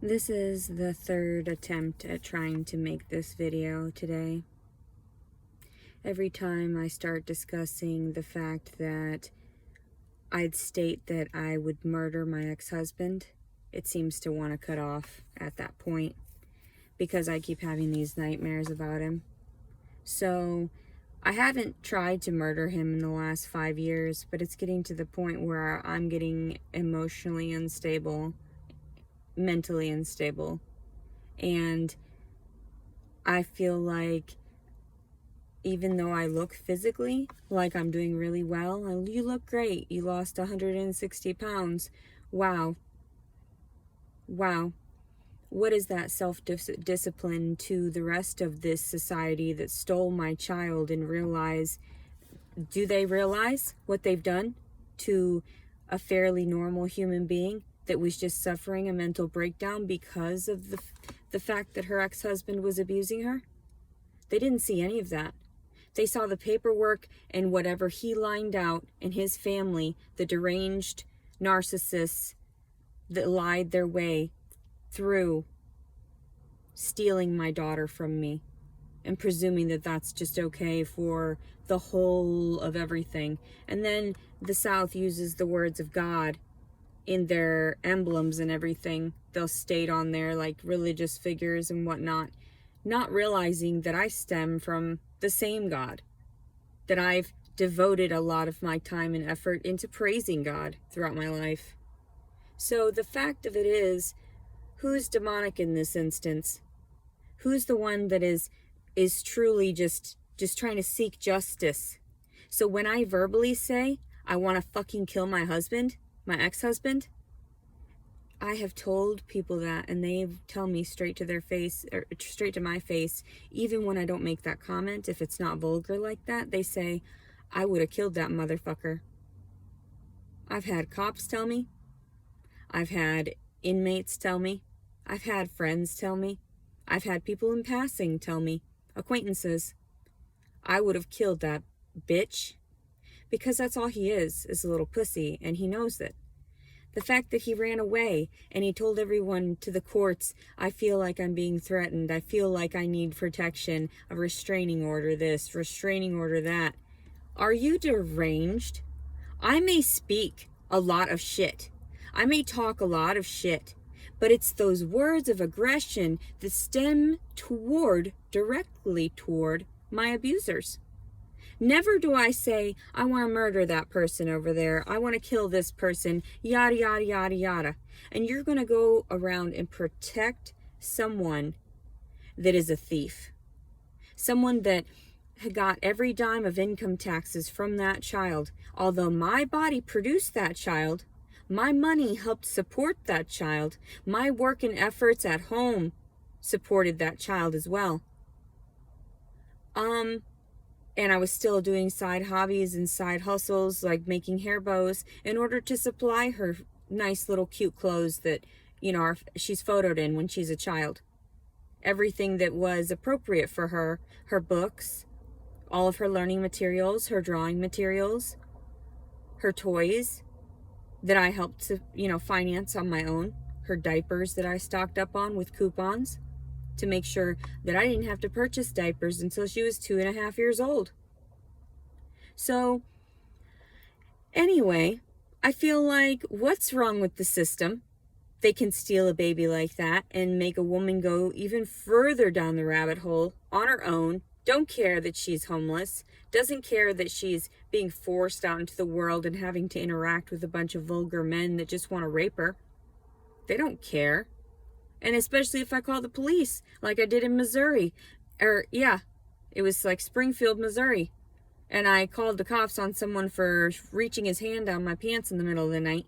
This is the third attempt at trying to make this video today. Every time I start discussing the fact that I'd state that I would murder my ex-husband, it seems to want to cut off at that point because I keep having these nightmares about him. So I haven't tried to murder him in the last 5 years, but it's getting to the point where I'm getting emotionally unstable, mentally unstable, and I feel like even though I look physically like I'm doing really well, you look great, you lost 160 pounds, wow, what is that self-discipline to the rest of this society that stole my child and do they realize what they've done to a fairly normal human being that was just suffering a mental breakdown because of the fact that her ex-husband was abusing her? They didn't see any of that. They saw the paperwork and whatever he lined out, and his family, the deranged narcissists that lied their way through stealing my daughter from me and presuming that that's just okay for the whole of everything. And then the South uses the words of God in their emblems and everything. They'll state on there like religious figures and whatnot, not realizing that I stem from the same God, that I've devoted a lot of my time and effort into praising God throughout my life. So the fact of it is, who's demonic in this instance? Who's the one that is truly just trying to seek justice? So when I verbally say I want to fucking kill my husband, my ex-husband, I have told people that, and they tell me straight to their face, or straight to my face, even when I don't make that comment, if it's not vulgar like that, they say, I would have killed that motherfucker. I've had cops tell me. I've had inmates tell me. I've had friends tell me. I've had people in passing tell me, acquaintances, I would have killed that bitch, because that's all he is a little pussy, and he knows it. The fact that he ran away and he told everyone to the courts, I feel like I'm being threatened, I feel like I need protection, a restraining order this, restraining order that. Are you deranged? I may speak a lot of shit. I may talk a lot of shit. But it's those words of aggression that stem directly toward my abusers. Never do I say, I want to murder that person over there. I want to kill this person, yada, yada, yada, yada. And you're going to go around and protect someone that is a thief. Someone that got every dime of income taxes from that child. Although my body produced that child, my money helped support that child. My work and efforts at home supported that child as well. And I was still doing side hobbies and side hustles, like making hair bows, in order to supply her nice little cute clothes that, she's photoed in when she's a child. Everything that was appropriate for her, her books, all of her learning materials, her drawing materials, her toys that I helped to, finance on my own, her diapers that I stocked up on with coupons to make sure that I didn't have to purchase diapers until she was 2.5 years old. So, anyway, I feel like, what's wrong with the system? They can steal a baby like that and make a woman go even further down the rabbit hole on her own, don't care that she's homeless, doesn't care that she's being forced out into the world and having to interact with a bunch of vulgar men that just want to rape her. They don't care. And especially if I call the police, like I did in Missouri. It was like Springfield, Missouri. And I called the cops on someone for reaching his hand down my pants in the middle of the night.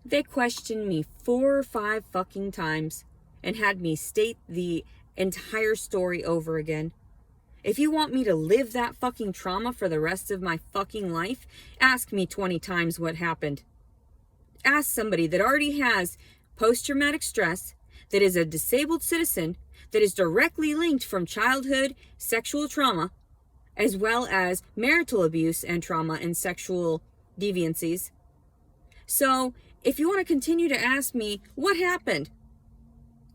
They questioned me 4 or 5 fucking times and had me state the entire story over again. If you want me to live that fucking trauma for the rest of my fucking life, ask me 20 times what happened. Ask somebody that already has post-traumatic stress, that is a disabled citizen, that is directly linked from childhood sexual trauma, as well as marital abuse and trauma and sexual deviancies. So, if you want to continue to ask me, what happened?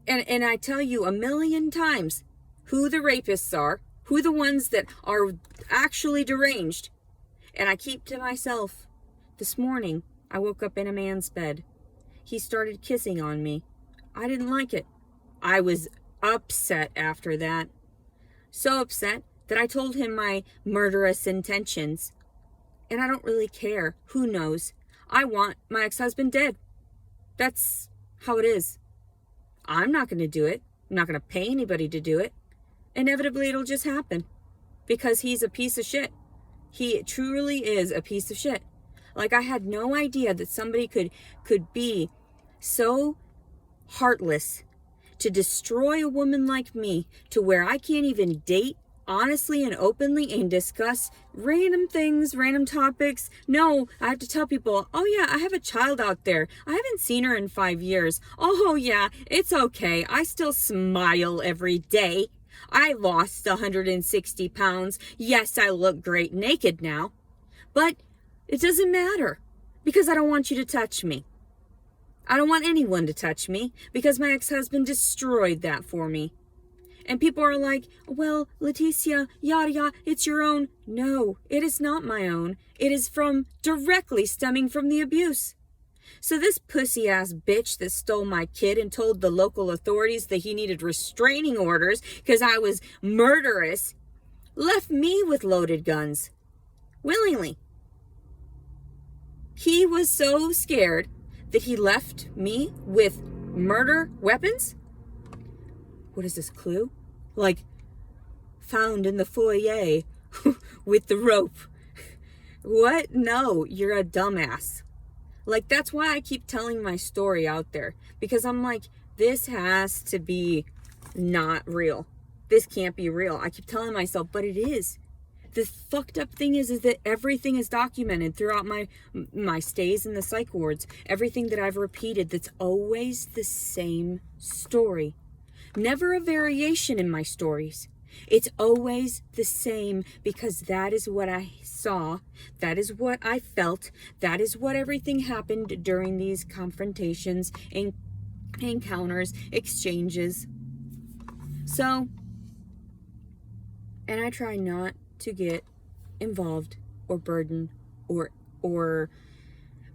And I tell you a million times who the rapists are, who the ones that are actually deranged. And I keep to myself. This morning, I woke up in a man's bed. He started kissing on me. I didn't like it. I was upset after that. So upset that I told him my murderous intentions. And I don't really care. Who knows? I want my ex-husband dead. That's how it is. I'm not going to do it. I'm not going to pay anybody to do it. Inevitably, it'll just happen. Because he's a piece of shit. He truly is a piece of shit. Like, I had no idea that somebody could be so heartless to destroy a woman like me to where I can't even date honestly and openly and discuss random things, random topics. No, I have to tell people, oh yeah, I have a child out there. I haven't seen her in 5 years. Oh yeah, it's okay. I still smile every day. I lost 160 pounds. Yes, I look great naked now. But it doesn't matter because I don't want you to touch me. I don't want anyone to touch me because my ex-husband destroyed that for me. And people are like, well, Leticia, yada yada, it's your own. No, it is not my own. It is directly stemming from the abuse. So this pussy-ass bitch that stole my kid and told the local authorities that he needed restraining orders because I was murderous, left me with loaded guns. Willingly. He was so scared that he left me with murder weapons? What is this, clue? Like, found in the foyer with the rope. What? No, you're a dumbass. Like, that's why I keep telling my story out there. Because I'm like, this has to be not real. This can't be real. I keep telling myself, but it is. The fucked up thing is that everything is documented throughout my stays in the psych wards. Everything that I've repeated, that's always the same story. Never a variation in my stories. It's always the same because that is what I saw. That is what I felt. That is what everything happened during these confrontations, encounters, exchanges. So, and I try not to get involved or burden or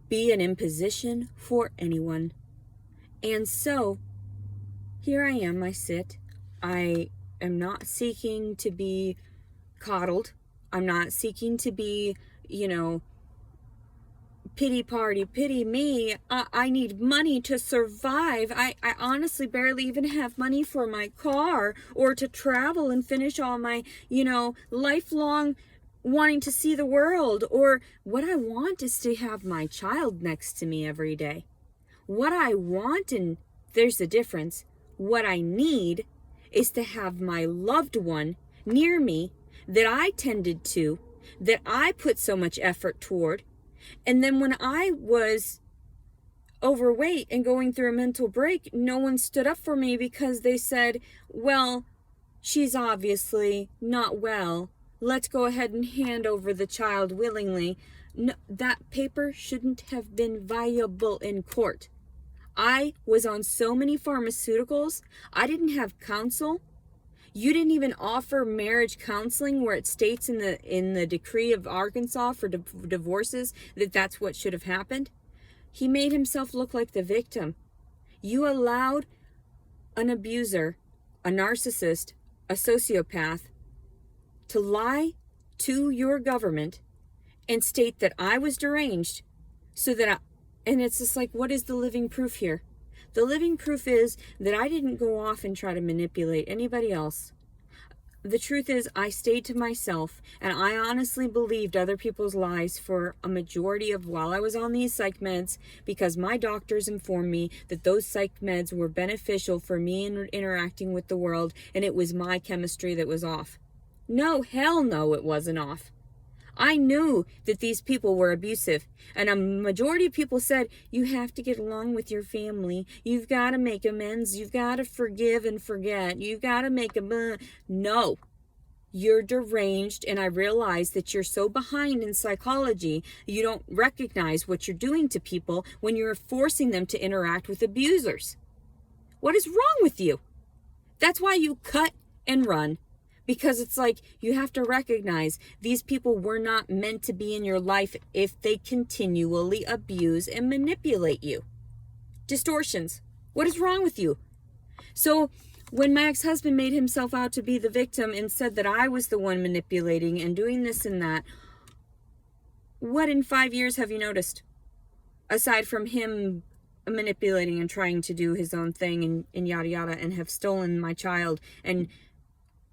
be an imposition for anyone. And so here I am, I sit. I am not seeking to be coddled. I'm not seeking to be, pity party, pity me. I need money to survive. I honestly barely even have money for my car or to travel and finish all my, lifelong wanting to see the world. Or what I want is to have my child next to me every day. What I want, and there's a difference, what I need is to have my loved one near me that I tended to, that I put so much effort toward. And then when I was overweight and going through a mental break, no one stood up for me because they said, well, she's obviously not well. Let's go ahead and hand over the child willingly. No, that paper shouldn't have been viable in court. I was on so many pharmaceuticals. I didn't have counsel. You didn't even offer marriage counseling where it states in the decree of Arkansas for divorces that that's what should have happened. He made himself look like the victim. You allowed an abuser, a narcissist, a sociopath to lie to your government and state that I was deranged so that and it's just like, what is the living proof here? The living proof is that I didn't go off and try to manipulate anybody else. The truth is, I stayed to myself, and I honestly believed other people's lies for a majority of while I was on these psych meds because my doctors informed me that those psych meds were beneficial for me in interacting with the world, and it was my chemistry that was off. No, hell no, it wasn't off. I knew that these people were abusive, and a majority of people said, you have to get along with your family. You've got to make amends. You've got to forgive and forget. You've got to make No, you're deranged, and I realize that you're so behind in psychology, you don't recognize what you're doing to people when you're forcing them to interact with abusers. What is wrong with you? That's why you cut and run. Because it's like you have to recognize these people were not meant to be in your life if they continually abuse and manipulate you. Distortions. What is wrong with you? So when my ex-husband made himself out to be the victim and said that I was the one manipulating and doing this and that, what in 5 years have you noticed? Aside from him manipulating and trying to do his own thing and yada yada, and have stolen my child and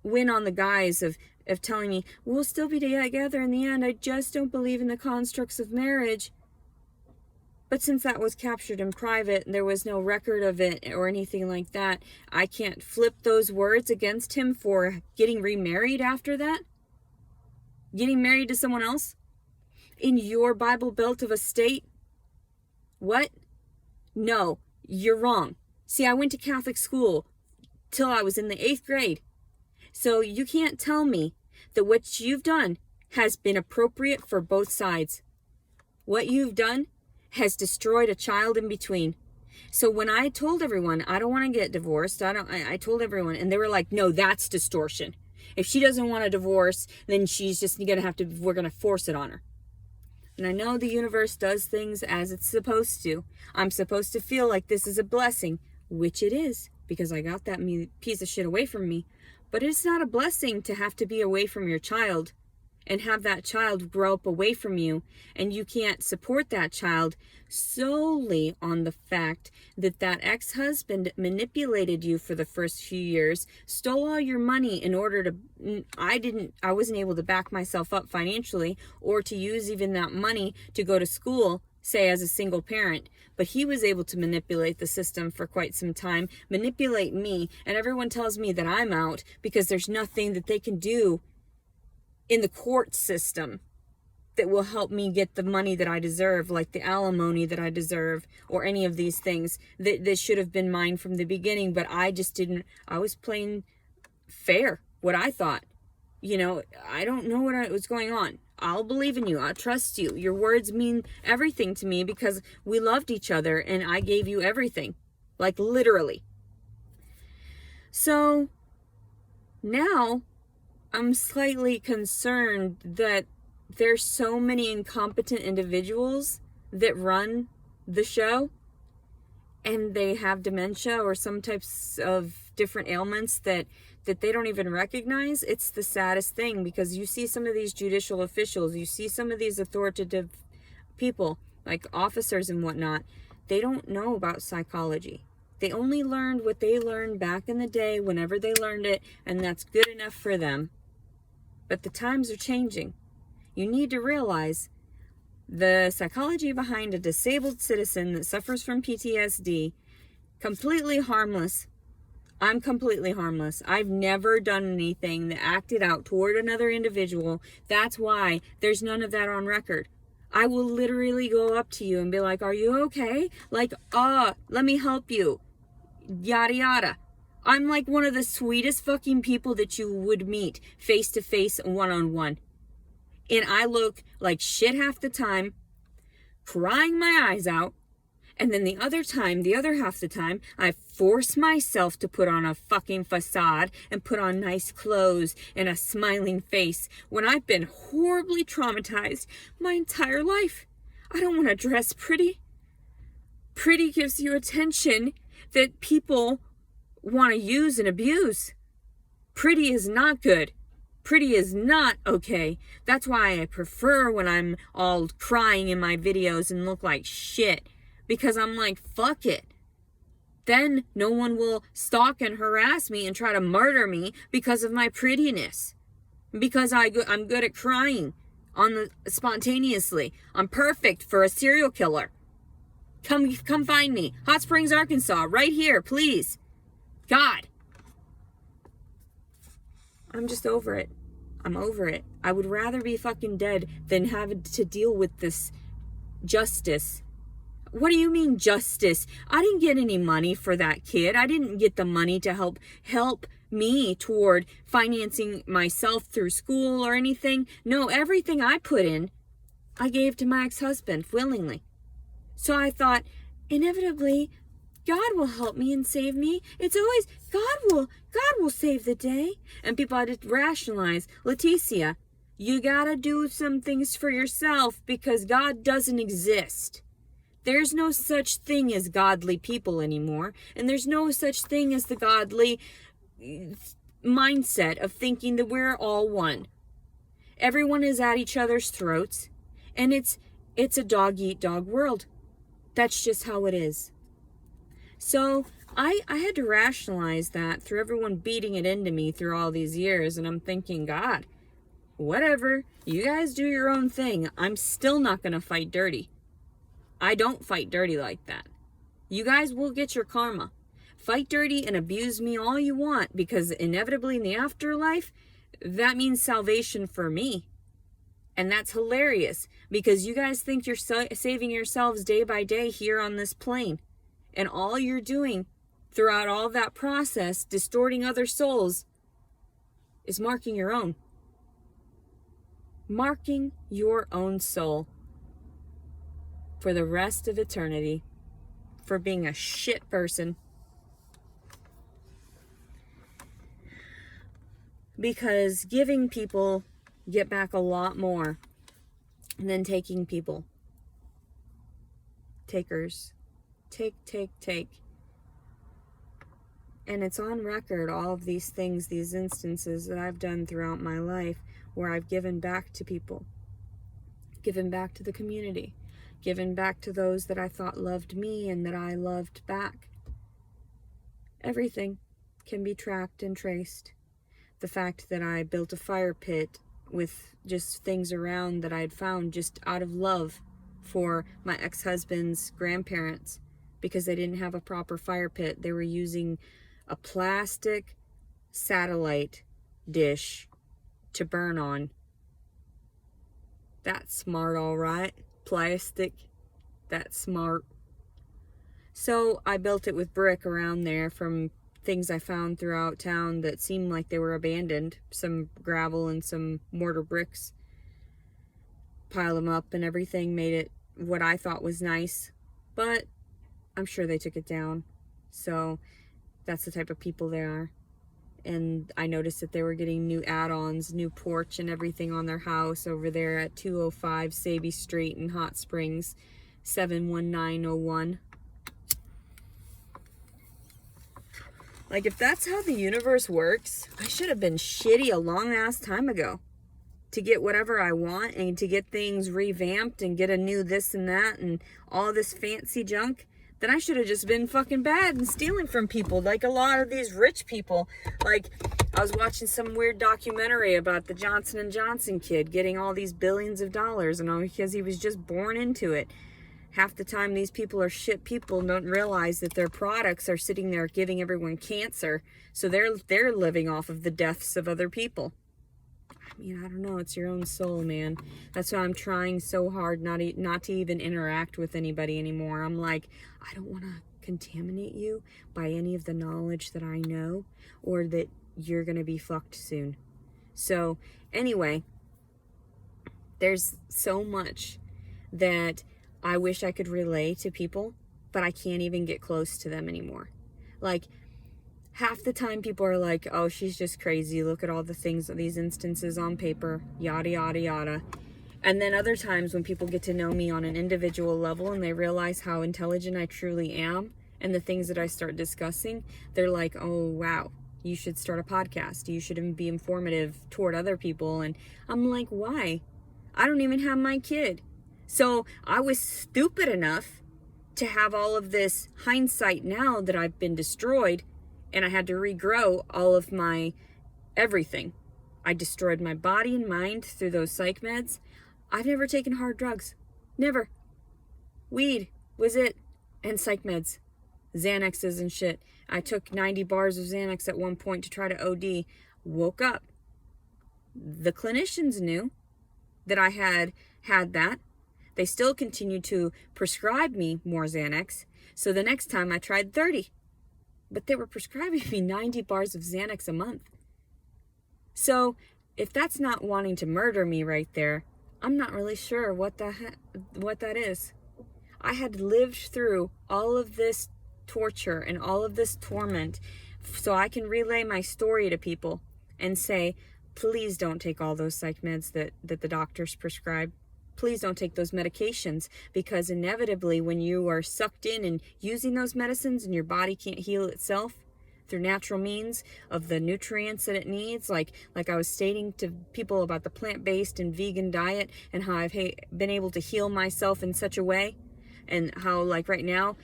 win on the guise of telling me we'll still be together in the end. I just don't believe in the constructs of marriage. But since that was captured in private, there was no record of it or anything like that, I can't flip those words against him for getting remarried after that? Getting married to someone else? In your Bible Belt of a state? What? No, you're wrong. See, I went to Catholic school till I was in the 8th grade. So you can't tell me that what you've done has been appropriate for both sides. What you've done has destroyed a child in between. So when I told everyone I don't want to get divorced, I told everyone, and they were like, no, that's distortion. If she doesn't want a divorce, then she's just we're gonna force it on her. And I know the universe does things as it's supposed to. I'm supposed to feel like this is a blessing, which it is, because I got that piece of shit away from me. But it's not a blessing to have to be away from your child and have that child grow up away from you, and you can't support that child solely on the fact that that ex-husband manipulated you for the first few years, stole all your money in order to, I wasn't able to back myself up financially or to use even that money to go to school, say as a single parent, but he was able to manipulate the system for quite some time, manipulate me, and everyone tells me that I'm out because there's nothing that they can do in the court system that will help me get the money that I deserve, like the alimony that I deserve, or any of these things that should have been mine from the beginning, but I just didn't. I was playing fair, what I thought. You know, I don't know what was going on. I'll believe in you. I'll trust you. Your words mean everything to me because we loved each other and I gave you everything. Like literally. So now I'm slightly concerned that there's so many incompetent individuals that run the show, and they have dementia or some types of different ailments that they don't even recognize. It's the saddest thing, because you see some of these judicial officials, you see some of these authoritative people, like officers and whatnot, they don't know about psychology. They only learned what they learned back in the day, whenever they learned it, and that's good enough for them. But the times are changing. You need to realize the psychology behind a disabled citizen that suffers from PTSD, completely harmless. I'm completely harmless. I've never done anything that acted out toward another individual. That's why there's none of that on record. I will literally go up to you and be like, are you okay? Like, let me help you. Yada yada. I'm like one of the sweetest fucking people that you would meet face to face, one-on-one. And I look like shit half the time, crying my eyes out. And then the other half the time, I force myself to put on a fucking facade and put on nice clothes and a smiling face when I've been horribly traumatized my entire life. I don't want to dress pretty. Pretty gives you attention that people want to use and abuse. Pretty is not good. Pretty is not okay. That's why I prefer when I'm all crying in my videos and look like shit. Because I'm like, fuck it. Then no one will stalk and harass me and try to murder me because of my prettiness. Because I'm good at crying spontaneously. I'm perfect for a serial killer. Come find me. Hot Springs, Arkansas, right here, please. God. I'm just over it. I'm over it. I would rather be fucking dead than having to deal with this justice. What do you mean justice? I didn't get any money for that kid. I didn't get the money to help me toward financing myself through school or anything. No, everything I put in, I gave to my ex-husband willingly. So I thought, inevitably, God will help me and save me. It's always, God will save the day. And people had to rationalize, Leticia, you gotta do some things for yourself because God doesn't exist. There's no such thing as godly people anymore. And there's no such thing as the godly mindset of thinking that we're all one. Everyone is at each other's throats. And it's a dog-eat-dog world. That's just how it is. So I had to rationalize that through everyone beating it into me through all these years. And I'm thinking, God, whatever. You guys do your own thing. I'm still not going to fight dirty. I don't fight dirty like that. You guys will get your karma. Fight dirty and abuse me all you want, because inevitably in the afterlife, that means salvation for me. And that's hilarious, because you guys think you're saving yourselves day by day here on this plane. And all you're doing throughout all that process, distorting other souls, is marking your own. Marking your own soul for the rest of eternity for being a shit person. Because giving people get back a lot more than taking people. Takers. Take. And it's on record, all of these things, these instances that I've done throughout my life where I've given back to people. Given back to the community. Given back to those that I thought loved me and that I loved back. Everything can be tracked and traced. The fact that I built a fire pit with just things around that I'd found just out of love for my ex-husband's grandparents, because they didn't have a proper fire pit. They were using a plastic satellite dish to burn on. That's smart, all right. Plastic. That's smart. So I built it with brick around there from things I found throughout town that seemed like they were abandoned. Some gravel and some mortar bricks. Pile them up and everything, made it what I thought was nice. But I'm sure they took it down. So that's the type of people they are. And I noticed that they were getting new add-ons, new porch and everything on their house over there at 205 Saby Street in Hot Springs, 71901. Like, if that's how the universe works, I should have been shitty a long ass time ago to get whatever I want and to get things revamped and get a new this and that and all this fancy junk. Then I should have just been fucking bad and stealing from people, like a lot of these rich people. Like, I was watching some weird documentary about the Johnson & Johnson kid getting all these billions of dollars, and all because he was just born into it. Half the time these people are shit people and don't realize that their products are sitting there giving everyone cancer. So they're living off of the deaths of other people. I mean, I don't know. It's your own soul, man. That's why I'm trying so hard not to even interact with anybody anymore. I'm like, I don't want to contaminate you by any of the knowledge that I know, or that you're going to be fucked soon. So anyway, there's so much that I wish I could relay to people, but I can't even get close to them anymore. Like, half the time people are like, oh, she's just crazy. Look at all the things, these instances on paper, yada, yada, yada. And then other times when people get to know me on an individual level and they realize how intelligent I truly am and the things that I start discussing, they're like, oh, wow, you should start a podcast. You should be informative toward other people. And I'm like, why? I don't even have my kid. So I was stupid enough to have all of this hindsight now that I've been destroyed, and I had to regrow all of my everything. I destroyed my body and mind through those psych meds. I've never taken hard drugs. Never. Weed was it. And psych meds. Xanaxes and shit. I took 90 bars of Xanax at one point to try to OD. Woke up. The clinicians knew that I had that. They still continued to prescribe me more Xanax. So the next time I tried 30. But they were prescribing me 90 bars of Xanax a month. So if that's not wanting to murder me right there, I'm not really sure what that is. I had lived through all of this torture and all of this torment so I can relay my story to people and say, please don't take all those psych meds that the doctors prescribe. Please don't take those medications, because inevitably when you are sucked in and using those medicines and your body can't heal itself through natural means of the nutrients that it needs, like I was stating to people about the plant-based and vegan diet and how I've been able to heal myself in such a way, and how like right now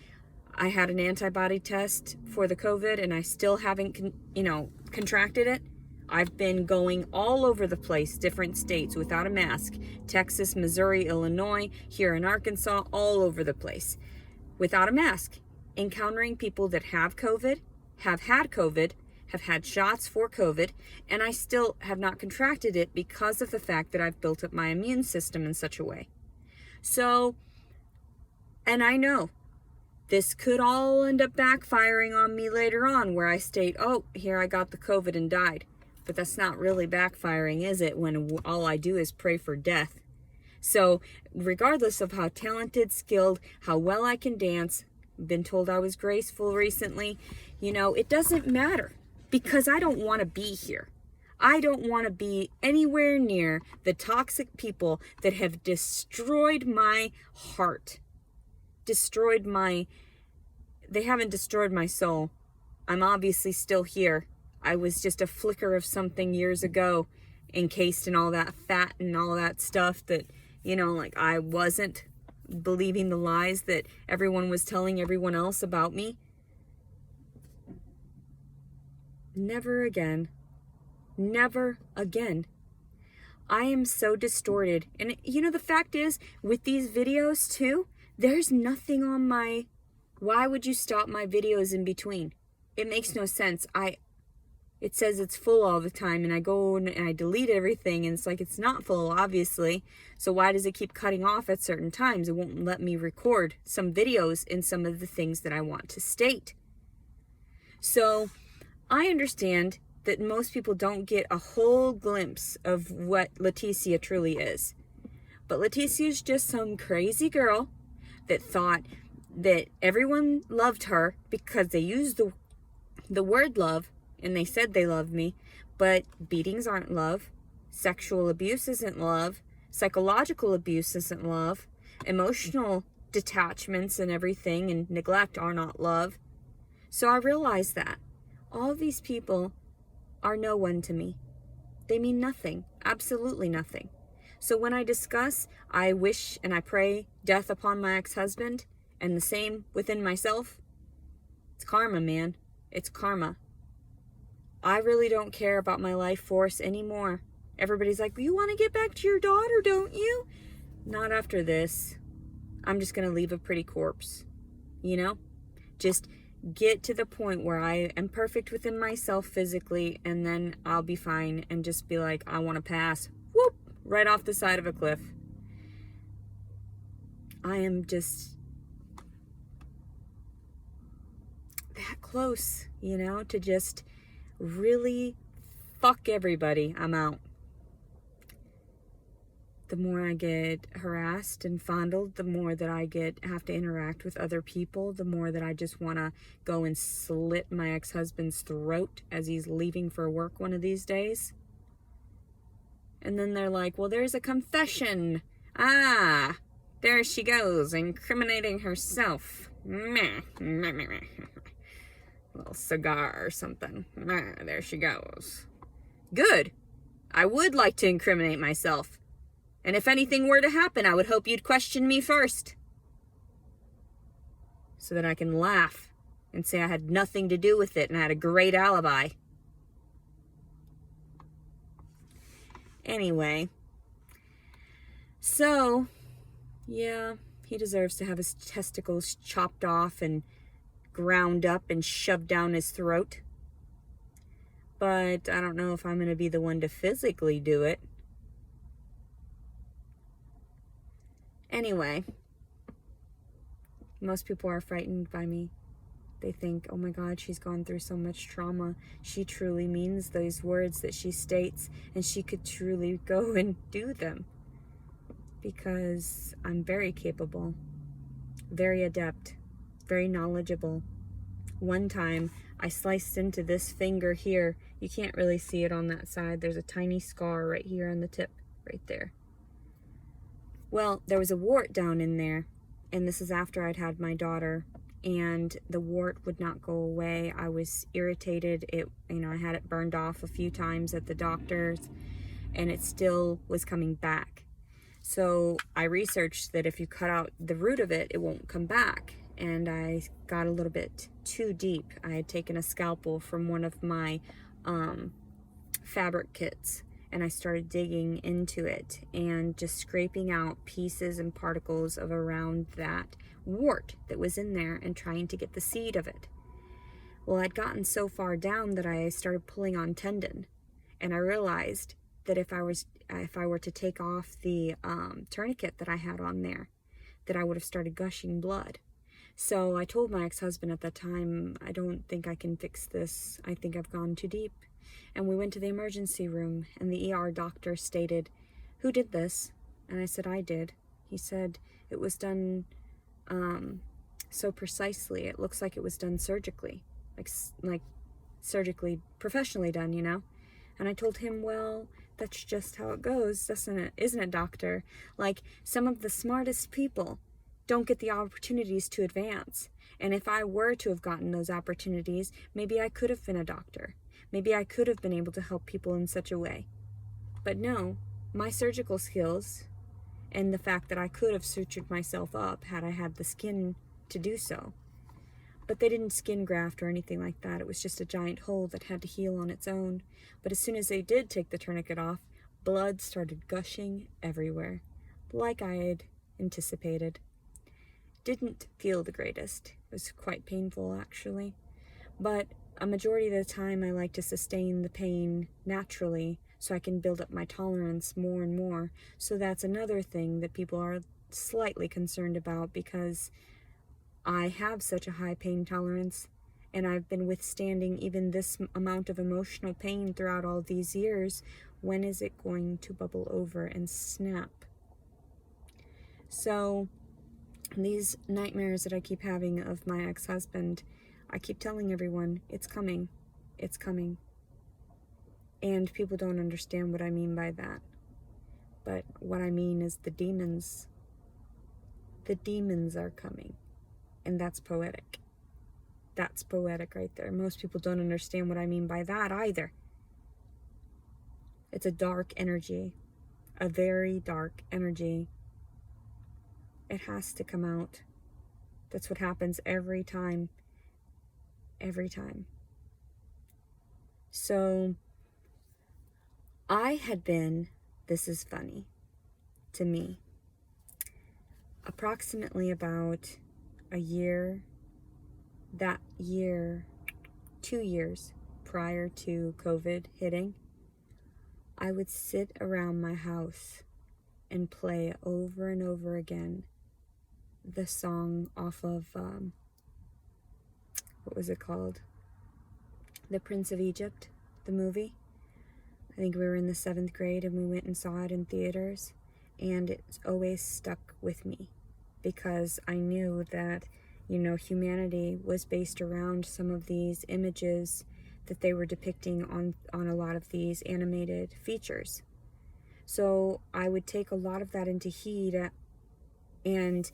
I had an antibody test for the COVID and I still haven't contracted it. I've been going all over the place, different states without a mask. Texas, Missouri, Illinois, here in Arkansas, all over the place without a mask. Encountering people that have COVID, have had COVID, have had shots for COVID, and I still have not contracted it because of the fact that I've built up my immune system in such a way. So, and I know this could all end up backfiring on me later on, where I state, oh, here I got the COVID and died. But that's not really backfiring, is it, when all I do is pray for death? So regardless of how talented, skilled, how well I can dance, been told I was graceful recently, it doesn't matter, because I don't want to be here. I don't want to be anywhere near the toxic people that have destroyed my heart. They haven't destroyed my soul. I'm obviously still here. I was just a flicker of something years ago, encased in all that fat and all that stuff that, I wasn't believing the lies that everyone was telling everyone else about me. Never again. Never again. I am so distorted. And the fact is, with these videos too, there's nothing on my... Why would you stop my videos in between? It makes no sense. It says it's full all the time, and I go and I delete everything, and it's like it's not full, obviously. So why does it keep cutting off at certain times? It won't let me record some videos in some of the things that I want to state. So I understand that most people don't get a whole glimpse of what Leticia truly is. But Leticia is just some crazy girl that thought that everyone loved her because they used the word love, and they said they loved me. But beatings aren't love. Sexual abuse isn't love. Psychological abuse isn't love. Emotional detachments and everything and neglect are not love. So I realized that all these people are no one to me. They mean nothing. Absolutely nothing. So when I discuss, I wish and I pray death upon my ex-husband, and the same within myself, it's karma, man. It's karma. I really don't care about my life force anymore. Everybody's like, you want to get back to your daughter, don't you? Not after this. I'm just going to leave a pretty corpse. Just get to the point where I am perfect within myself physically, and then I'll be fine and just be like, I want to pass. Whoop! Right off the side of a cliff. I am just that close, to just really fuck everybody. I'm out. The more I get harassed and fondled, the more that I have to interact with other people, the more that I just want to go and slit my ex-husband's throat as he's leaving for work one of these days. And then they're like, well, there's a confession. Ah, there she goes, incriminating herself. Meh, meh, meh, meh. Little cigar or something. There she goes. Good. I would like to incriminate myself. And if anything were to happen, I would hope you'd question me first, so that I can laugh and say I had nothing to do with it and I had a great alibi. Anyway. So, yeah, he deserves to have his testicles chopped off and ground up and shoved down his throat. But I don't know if I'm going to be the one to physically do it. Anyway, most people are frightened by me. They think, oh my God, she's gone through so much trauma. She truly means those words that she states, and she could truly go and do them. Because I'm very capable, very adept, very knowledgeable, One time I sliced into this finger here. You can't really see it on that side. There's a tiny scar right here on the tip, right there. Well, there was a wart down in there, and this is after I'd had my daughter, and the wart would not go away. I was irritated. I had it burned off a few times at the doctor's, and it still was coming back. So I researched that if you cut out the root of it, it won't come back. And I got a little bit too deep. I had taken a scalpel from one of my fabric kits, and I started digging into it and just scraping out pieces and particles of around that wart that was in there and trying to get the seed of it. Well, I'd gotten so far down that I started pulling on tendon, and I realized that if I were to take off the tourniquet that I had on there, that I would have started gushing blood. So I told my ex-husband at that time, I don't think I can fix this. I think I've gone too deep. And we went to the emergency room, and the ER doctor stated, "Who did this?" And I said, "I did." He said, "It was done so precisely. It looks like it was done surgically, like surgically, professionally done, you know?" And I told him, "Well, that's just how it goes, isn't it, doctor? Like, some of the smartest people don't get the opportunities to advance. And if I were to have gotten those opportunities, maybe I could have been a doctor. Maybe I could have been able to help people in such a way. But no, my surgical skills and the fact that I could have sutured myself up had I had the skin to do so. But they didn't skin graft or anything like that. It was just a giant hole that had to heal on its own. But as soon as they did take the tourniquet off, blood started gushing everywhere, like I had anticipated. Didn't feel the greatest. It was quite painful, actually. But a majority of the time I like to sustain the pain naturally so I can build up my tolerance more and more. So that's another thing that people are slightly concerned about, because I have such a high pain tolerance, and I've been withstanding even this amount of emotional pain throughout all these years. When is it going to bubble over and snap? So these nightmares that I keep having of my ex-husband, I keep telling everyone, it's coming, it's coming. And people don't understand what I mean by that. But what I mean is the demons are coming. And that's poetic. That's poetic right there. Most people don't understand what I mean by that either. It's a dark energy, a very dark energy. It has to come out. That's what happens every time. Every time. So I had been, this is funny to me, approximately about a year, that year, 2 years prior to COVID hitting, I would sit around my house and play over and over again the song off of, what was it called? The Prince of Egypt, the movie. I think we were in the 7th grade and we went and saw it in theaters, and it's always stuck with me because I knew that, humanity was based around some of these images that they were depicting on a lot of these animated features. So I would take a lot of that into heed and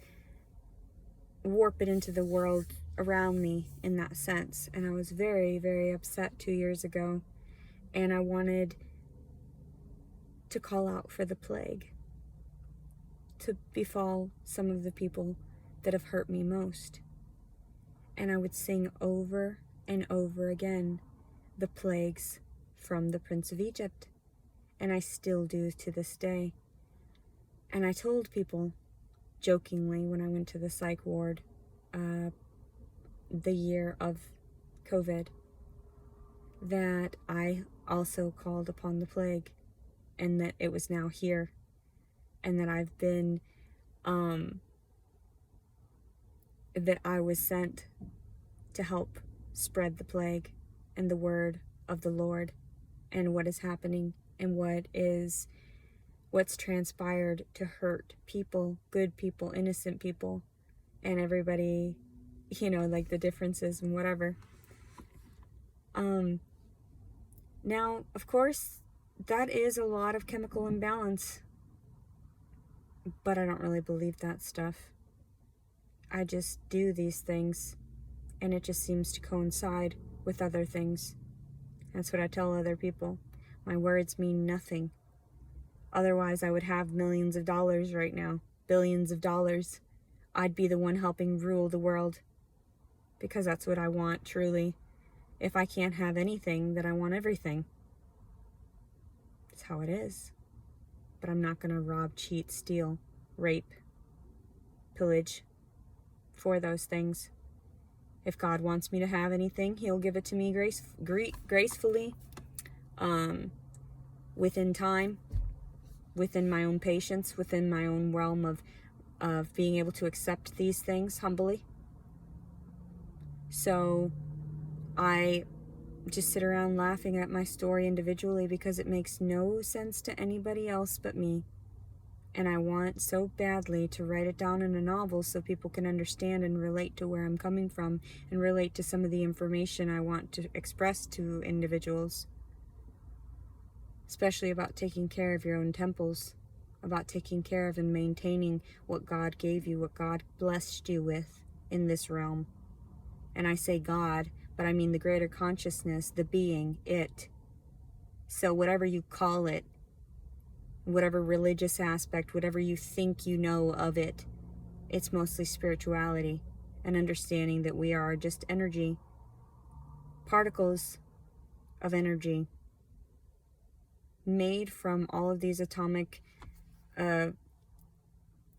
warp it into the world around me in that sense. And I was very, very upset 2 years ago, and I wanted to call out for the plague to befall some of the people that have hurt me most. And I would sing over and over again the plagues from the Prince of Egypt. And I still do to this day. And I told people jokingly when I went to the psych ward the year of COVID that I also called upon the plague, and that it was now here, and that I've been that I was sent to help spread the plague and the word of the Lord, and what is happening and what's transpired to hurt people, good people, innocent people, and everybody you know, like the differences and whatever. Now, of course, that is a lot of chemical imbalance, but I don't really believe that stuff. I just do these things, and it just seems to coincide with other things. That's what I tell other people. My words mean nothing. Otherwise, I would have millions of dollars right now, billions of dollars. I'd be the one helping rule the world, because that's what I want, truly. If I can't have anything, then I want everything. That's how it is. But I'm not going to rob, cheat, steal, rape, pillage for those things. If God wants me to have anything, he'll give it to me gracefully, within time, within my own patience, within my own realm of being able to accept these things humbly. So I just sit around laughing at my story individually because it makes no sense to anybody else but me. And I want so badly to write it down in a novel so people can understand and relate to where I'm coming from and relate to some of the information I want to express to individuals. Especially about taking care of your own temples, about taking care of and maintaining what God gave you, what God blessed you with in this realm. And I say God, but I mean the greater consciousness, the being, it. So whatever you call it, whatever religious aspect, whatever you think you know of it, it's mostly spirituality and understanding that we are just energy, particles of energy, made from all of these atomic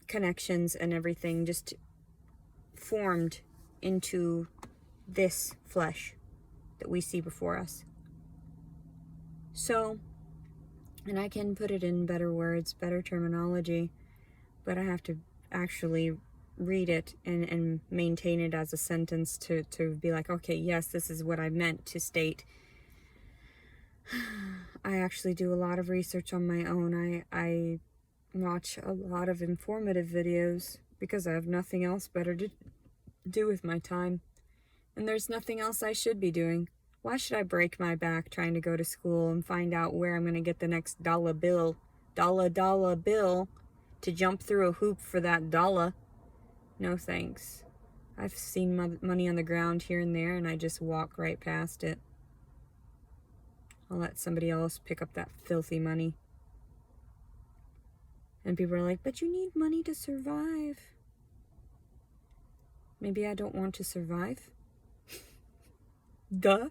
connections and everything, just formed into this flesh that we see before us. So, and I can put it in better words, better terminology, but I have to actually read it and maintain it as a sentence to be like, okay, yes, this is what I meant to state. I actually do a lot of research on my own. I watch a lot of informative videos because I have nothing else better to do with my time. And there's nothing else I should be doing. Why should I break my back trying to go to school and find out where I'm going to get the next dollar bill to jump through a hoop for that dollar? No thanks. I've seen money on the ground here and there, and I just walk right past it. I'll let somebody else pick up that filthy money. And people are like, but you need money to survive. Maybe I don't want to survive. Duh.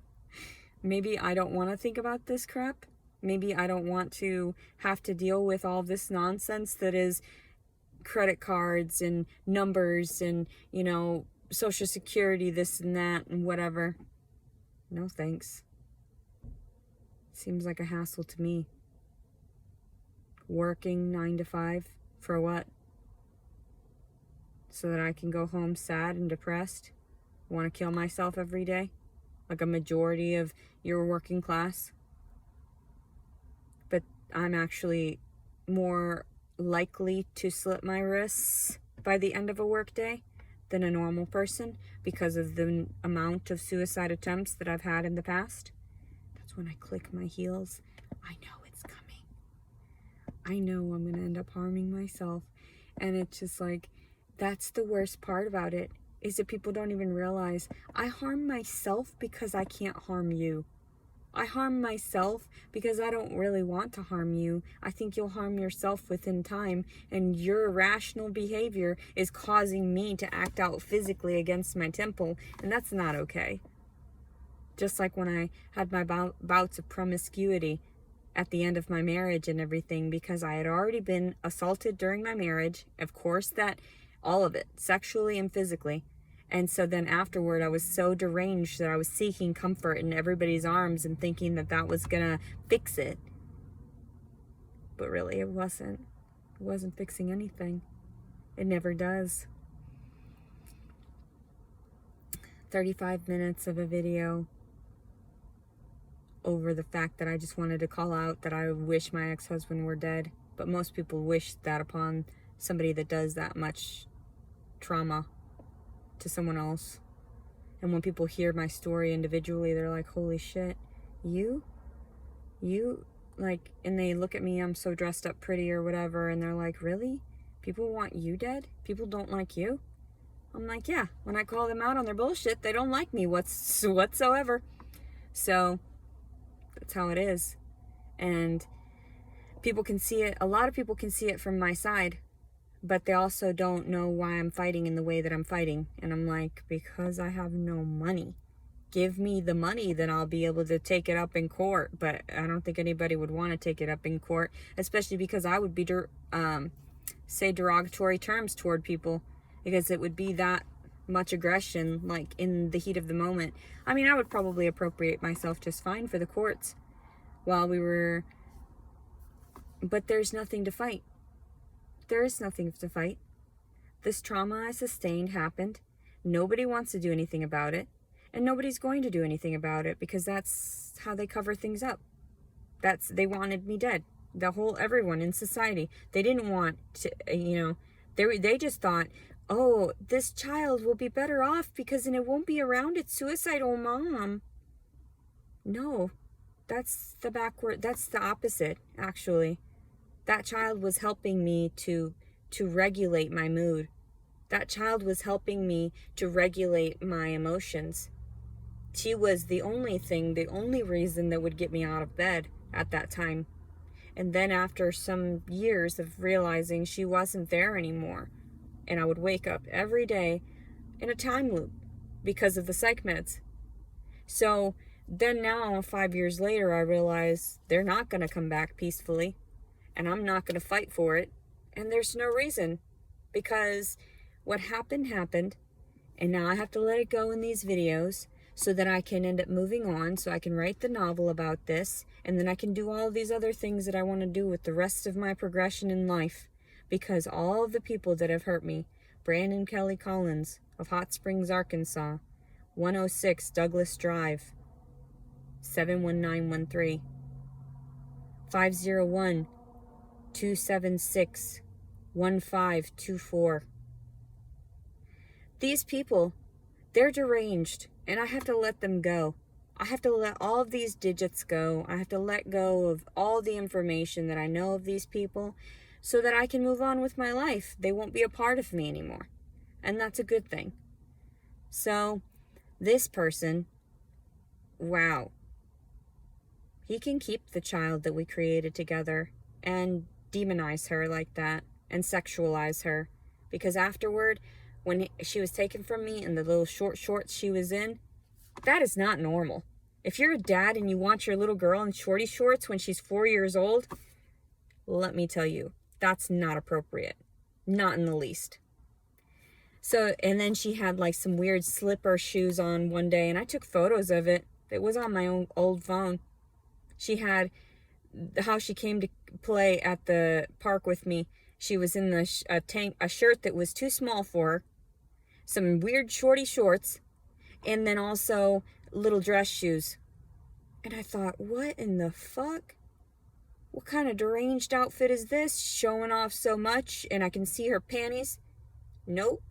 Maybe I don't want to think about this crap. Maybe I don't want to have to deal with all this nonsense that is credit cards and numbers and, you know, Social Security, this and that and whatever. No thanks. Seems like a hassle to me. Working 9 to 5 for what? So that I can go home sad and depressed? Want to kill myself every day? Like a majority of your working class? But I'm actually more likely to slit my wrists by the end of a workday than a normal person because of the amount of suicide attempts that I've had in the past. That's when I click my heels. I know it's coming. I know I'm going to end up harming myself. And it's just like, that's the worst part about it, is that people don't even realize I harm myself because I can't harm you. I harm myself because I don't really want to harm you. I think you'll harm yourself within time, and your irrational behavior is causing me to act out physically against my temple, and that's not okay. Just like when I had my bouts of promiscuity at the end of my marriage and everything, because I had already been assaulted during my marriage. Of course, that all of it, sexually and physically. And so then afterward, I was so deranged that I was seeking comfort in everybody's arms and thinking that that was gonna fix it. But really, it wasn't. It wasn't fixing anything. It never does. 35 minutes of a video over the fact that I just wanted to call out that I wish my ex-husband were dead. But most people wish that upon somebody that does that much trauma to someone else. And when people hear my story individually, they're like, holy shit, you, like, and they look at me, I'm so dressed up pretty or whatever, and they're like, really? People want you dead? People don't like you? I'm like, yeah. When I call them out on their bullshit, they don't like me whatsoever. So that's how it is. And people can see it. A lot of people can see it from my side, but they also don't know why I'm fighting in the way that I'm fighting. And I'm like, because I have no money. Give me the money, then I'll be able to take it up in court. But I don't think anybody would want to take it up in court, especially because I would be say derogatory terms toward people, because it would be that much aggression, like in the heat of the moment. I mean, I would probably appropriate myself just fine for the courts while we were, but there's nothing to fight. There is nothing to fight. This trauma I sustained happened. Nobody wants to do anything about it, and nobody's going to do anything about it, because that's how they cover things up. They wanted me dead. Everyone in society, they didn't want to, they just thought, oh, this child will be better off because then it won't be around its suicidal mom. No, that's the opposite, actually. That child was helping me to regulate my mood. That child was helping me to regulate my emotions. She was the only reason that would get me out of bed at that time. And then after some years of realizing she wasn't there anymore, and I would wake up every day in a time loop because of the psych meds. So then now, 5 years later, I realize they're not going to come back peacefully, and I'm not going to fight for it. And there's no reason, because what happened, and now I have to let it go in these videos so that I can end up moving on, so I can write the novel about this, and then I can do all of these other things that I want to do with the rest of my progression in life. Because all of the people that have hurt me, Brandon Kelly Collins of Hot Springs, Arkansas, 106 Douglas Drive, 71913, 501-276-1524. These people, they're deranged, and I have to let them go. I have to let all of these digits go. I have to let go of all the information that I know of these people so that I can move on with my life. They won't be a part of me anymore. And that's a good thing. So, this person, wow. He can keep the child that we created together and demonize her like that and sexualize her. Because afterward, when she was taken from me and the little short shorts she was in, that is not normal. If you're a dad and you want your little girl in shorty shorts when she's 4 years old, let me tell you, that's not appropriate. Not in the least. So, and then she had like some weird slipper shoes on one day, and I took photos of it. It was on my own old phone. She had how she came to play at the park with me. She was in a shirt that was too small for her, some weird shorty shorts, and then also little dress shoes. And I thought, what in the fuck? What kind of deranged outfit is this? Showing off so much, and I can see her panties. Nope.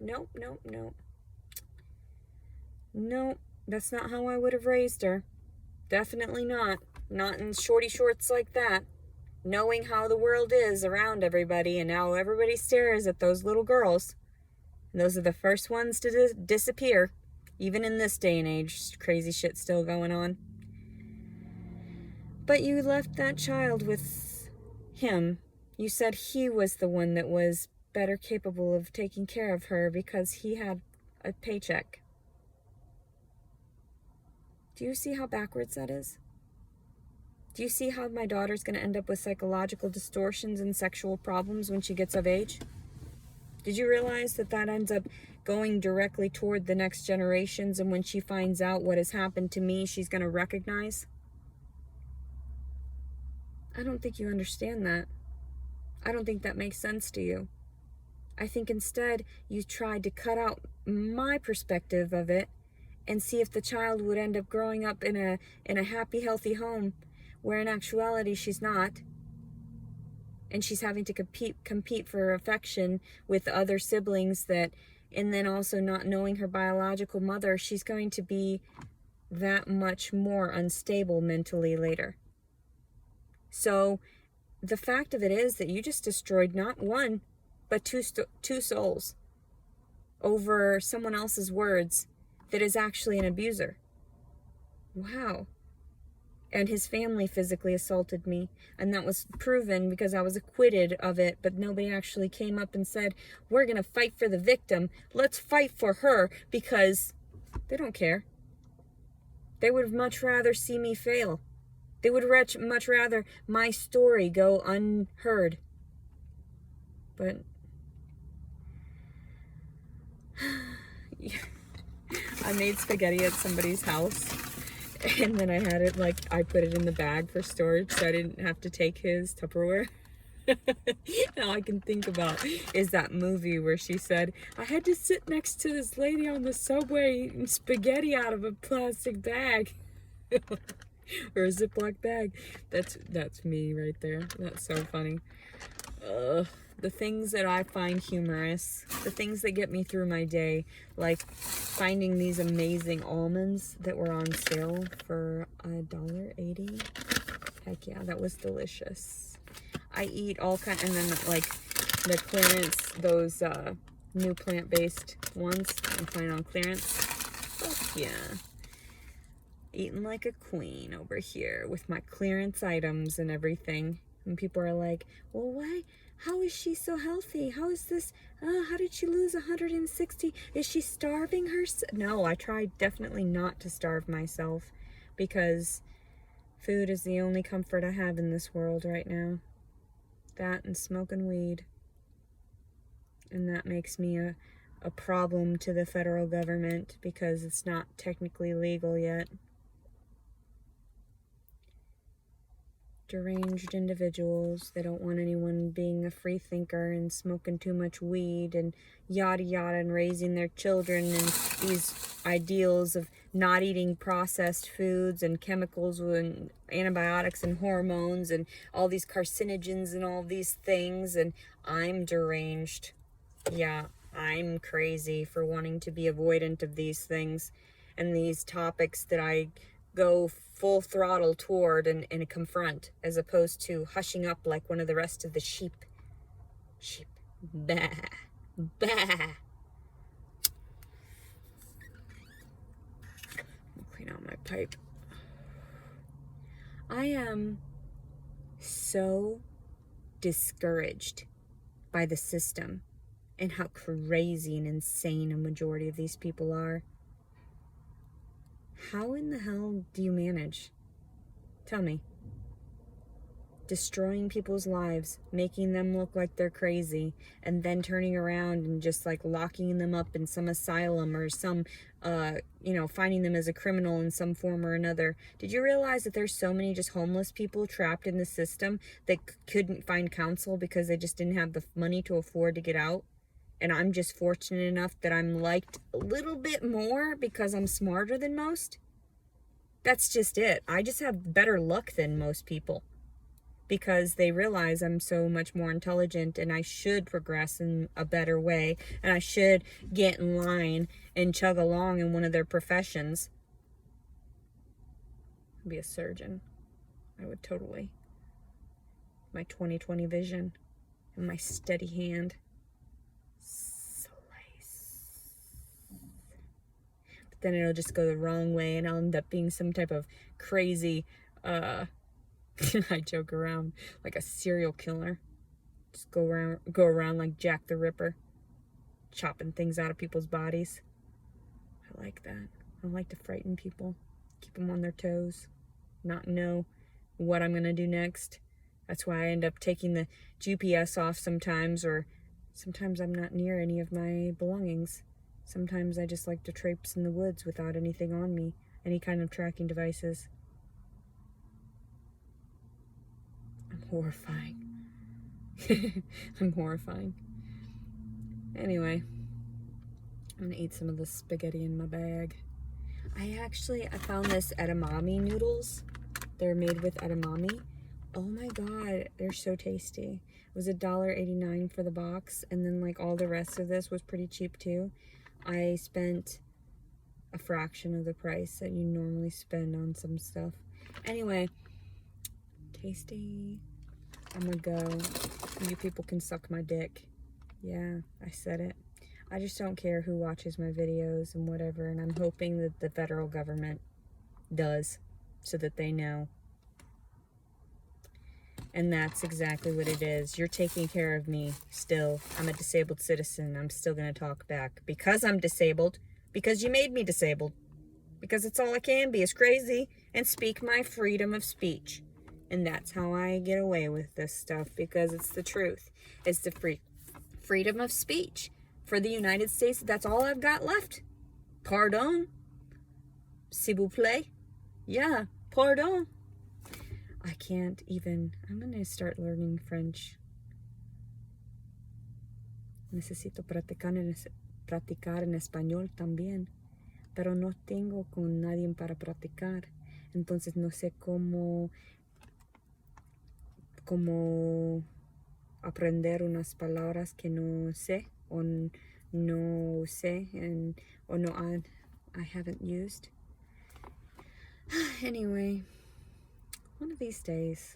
Nope. Nope. That's not how I would have raised her. Definitely not. Not in shorty shorts like that. Knowing how the world is around everybody, and how everybody stares at those little girls. And those are the first ones to disappear. Even in this day and age, crazy shit still going on. But you left that child with him. You said he was the one that was better capable of taking care of her because he had a paycheck. Do you see how backwards that is? Do you see how my daughter's going to end up with psychological distortions and sexual problems when she gets of age? Did you realize that ends up going directly toward the next generations, and when she finds out what has happened to me, she's going to recognize? I don't think you understand that. I don't think that makes sense to you. I think instead you tried to cut out my perspective of it and see if the child would end up growing up in a happy, healthy home, where in actuality she's not. And she's having to compete for affection with other siblings that And then also not knowing her biological mother, she's going to be that much more unstable mentally later. So the fact of it is that you just destroyed not one, but two souls over someone else's words that is actually an abuser. Wow. And his family physically assaulted me, and that was proven because I was acquitted of it, but nobody actually came up and said, we're going to fight for the victim. Let's fight for her, because they don't care. They would much rather see me fail. They would much rather my story go unheard. But I made spaghetti at somebody's house, and then I had it, like, I put it in the bag for storage so I didn't have to take his Tupperware. All I can think about is that movie where she said, I had to sit next to this lady on the subway eating spaghetti out of a plastic bag. Or a Ziploc bag. That's me right there. That's so funny. The things that I find humorous, the things that get me through my day, like finding these amazing almonds that were on sale for $1.80. Heck yeah, that was delicious. I eat all kinds, and then like the clearance, those new plant-based ones I'm finding on clearance. Fuck yeah. Eating like a queen over here with my clearance items and everything. And people are like, well, why? How is she so healthy? How is this? How did she lose 160? Is she starving herself? No, I try definitely not to starve myself, because food is the only comfort I have in this world right now. That and smoking weed. And that makes me a problem to the federal government, because it's not technically legal yet. Deranged individuals. They don't want anyone being a free thinker and smoking too much weed and yada yada, and raising their children in these ideals of not eating processed foods and chemicals and antibiotics and hormones and all these carcinogens and all these things. And I'm deranged. Yeah, I'm crazy for wanting to be avoidant of these things and these topics that I go full throttle toward and confront, as opposed to hushing up like one of the rest of the sheep. Sheep. Bah. Bah. Clean out my pipe. I am so discouraged by the system and how crazy and insane a majority of these people are. How in the hell do you manage? Tell me. Destroying people's lives, making them look like they're crazy, and then turning around and just like locking them up in some asylum or some, finding them as a criminal in some form or another. Did you realize that there's so many just homeless people trapped in the system that couldn't find counsel because they just didn't have the money to afford to get out? And I'm just fortunate enough that I'm liked a little bit more because I'm smarter than most. That's just it. I just have better luck than most people, because they realize I'm so much more intelligent and I should progress in a better way, and I should get in line and chug along in one of their professions. I'd be a surgeon. I would totally. My 20/20 vision and my steady hand. Then it'll just go the wrong way and I'll end up being some type of crazy, I joke around, like a serial killer. Just go around like Jack the Ripper, chopping things out of people's bodies. I like that. I like to frighten people, keep them on their toes, not know what I'm going to do next. That's why I end up taking the GPS off sometimes, or sometimes I'm not near any of my belongings. Sometimes I just like to traipse in the woods without anything on me, any kind of tracking devices. I'm horrifying. I'm horrifying. Anyway, I'm gonna eat some of the spaghetti in my bag. I found this edamame noodles. They're made with edamame. Oh my god, they're so tasty. It was $1.89 for the box, and then like all the rest of this was pretty cheap too. I spent a fraction of the price that you normally spend on some stuff. Anyway, tasty. I'm gonna go. You people can suck my dick. Yeah, I said it. I just don't care who watches my videos and whatever, and I'm hoping that the federal government does, so that they know. And that's exactly what it is. You're taking care of me still. I'm a disabled citizen. I'm still gonna talk back because I'm disabled, because you made me disabled, because it's all I can be is crazy and speak my freedom of speech. And that's how I get away with this stuff, because it's the truth. It's the freedom of speech. For the United States, that's all I've got left. Pardon. S'il vous plaît. Yeah, pardon. I can't even. I'm going to start learning French. Necesito practicar en español también. Pero no tengo con nadie para practicar. Entonces no sé cómo aprender unas palabras que no sé o no sé o no I haven't used. Anyway, one of these days,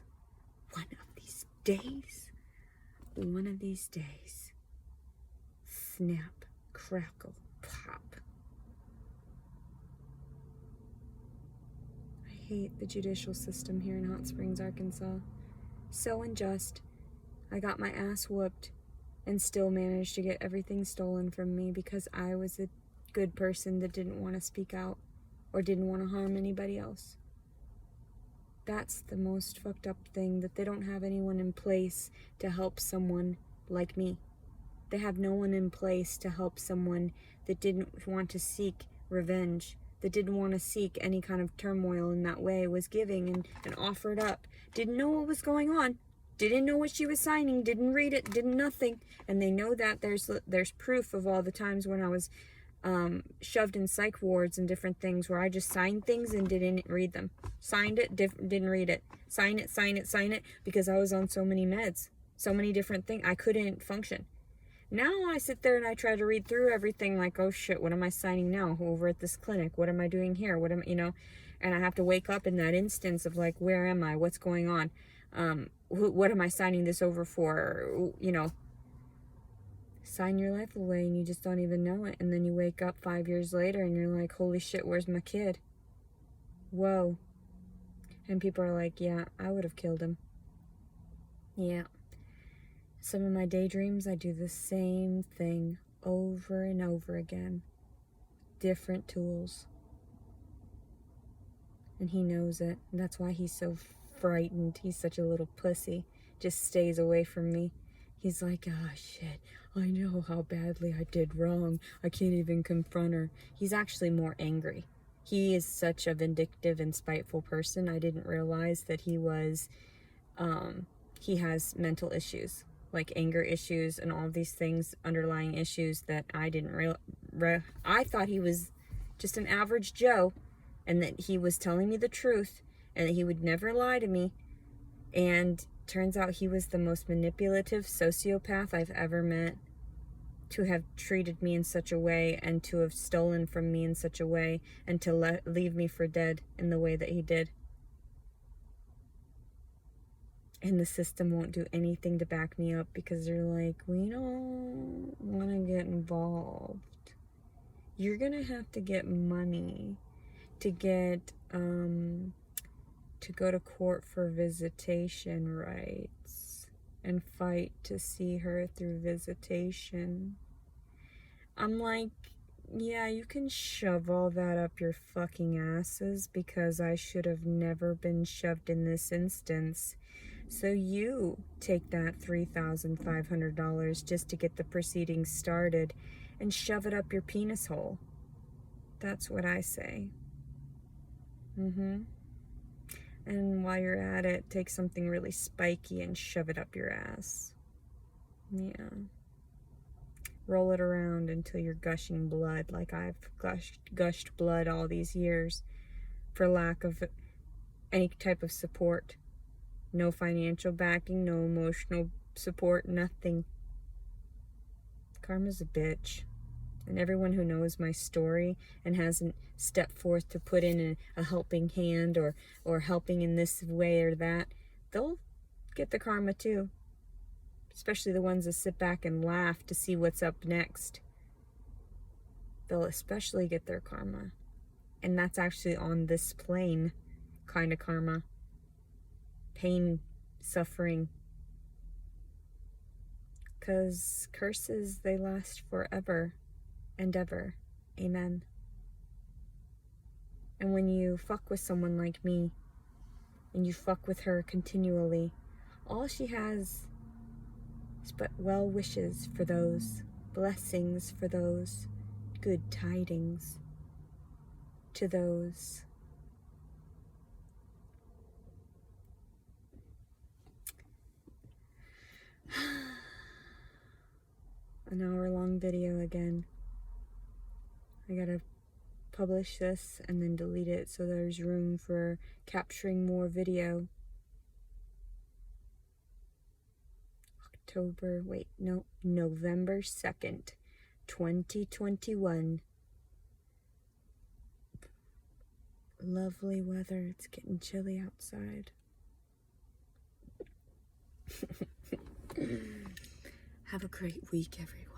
snap, crackle, pop. I hate the judicial system here in Hot Springs, Arkansas. So unjust. I got my ass whooped and still managed to get everything stolen from me because I was a good person that didn't want to speak out or didn't want to harm anybody else. That's the most fucked up thing, that they don't have anyone in place to help someone like me. They have no one in place to help someone that didn't want to seek revenge, that didn't want to seek any kind of turmoil in that way, was giving and offered up, didn't know what was going on, didn't know what she was signing, didn't read it, did nothing. And they know that there's proof of all the times when I was shoved in psych wards and different things where I just signed things and didn't read them. Signed it, didn't read it. Sign it, because I was on so many meds, so many different things. I couldn't function. Now I sit there and I try to read through everything like, oh shit, what am I signing now over at this clinic? What am I doing here? And I have to wake up in that instance of like, where am I? What's going on? What am I signing this over for? Sign your life away and you just don't even know it. And then you wake up 5 years later and you're like, holy shit, where's my kid? Whoa. And people are like, yeah, I would have killed him. Yeah. Some of my daydreams, I do the same thing over and over again. Different tools. And he knows it. And that's why he's so frightened. He's such a little pussy. Just stays away from me. He's like, ah, shit, I know how badly I did wrong. I can't even confront her. He's actually more angry. He is such a vindictive and spiteful person. I didn't realize that he was, he has mental issues, like anger issues and all of these things, underlying issues that I didn't I thought he was just an average Joe, and that he was telling me the truth, and that he would never lie to me. And turns out he was the most manipulative sociopath I've ever met, to have treated me in such a way and to have stolen from me in such a way and to leave me for dead in the way that he did. And the system won't do anything to back me up because they're like, we don't want to get involved. You're going to have to get money to get, to go to court for visitation rights and fight to see her through visitation. I'm like, yeah, you can shove all that up your fucking asses, because I should have never been shoved in this instance. So you take that $3,500 just to get the proceedings started and shove it up your penis hole. That's what I say. And while you're at it, take something really spiky and shove it up your ass. Yeah. Roll it around until you're gushing blood, like I've gushed blood all these years for lack of any type of support. No financial backing, no emotional support, nothing. Karma's a bitch. And everyone who knows my story and hasn't stepped forth to put in a helping hand or helping in this way or that, they'll get the karma too. Especially the ones that sit back and laugh to see what's up next. They'll especially get their karma. And that's actually on this plane kind of karma. Pain, suffering. Because curses, they last forever and ever. Amen. And when you fuck with someone like me, and you fuck with her continually, all she has is but well wishes for those, blessings for those, good tidings to those. An hour-long video again. I gotta publish this and then delete it so there's room for capturing more video. November 2nd, 2021. Lovely weather. It's getting chilly outside. Have a great week, everyone.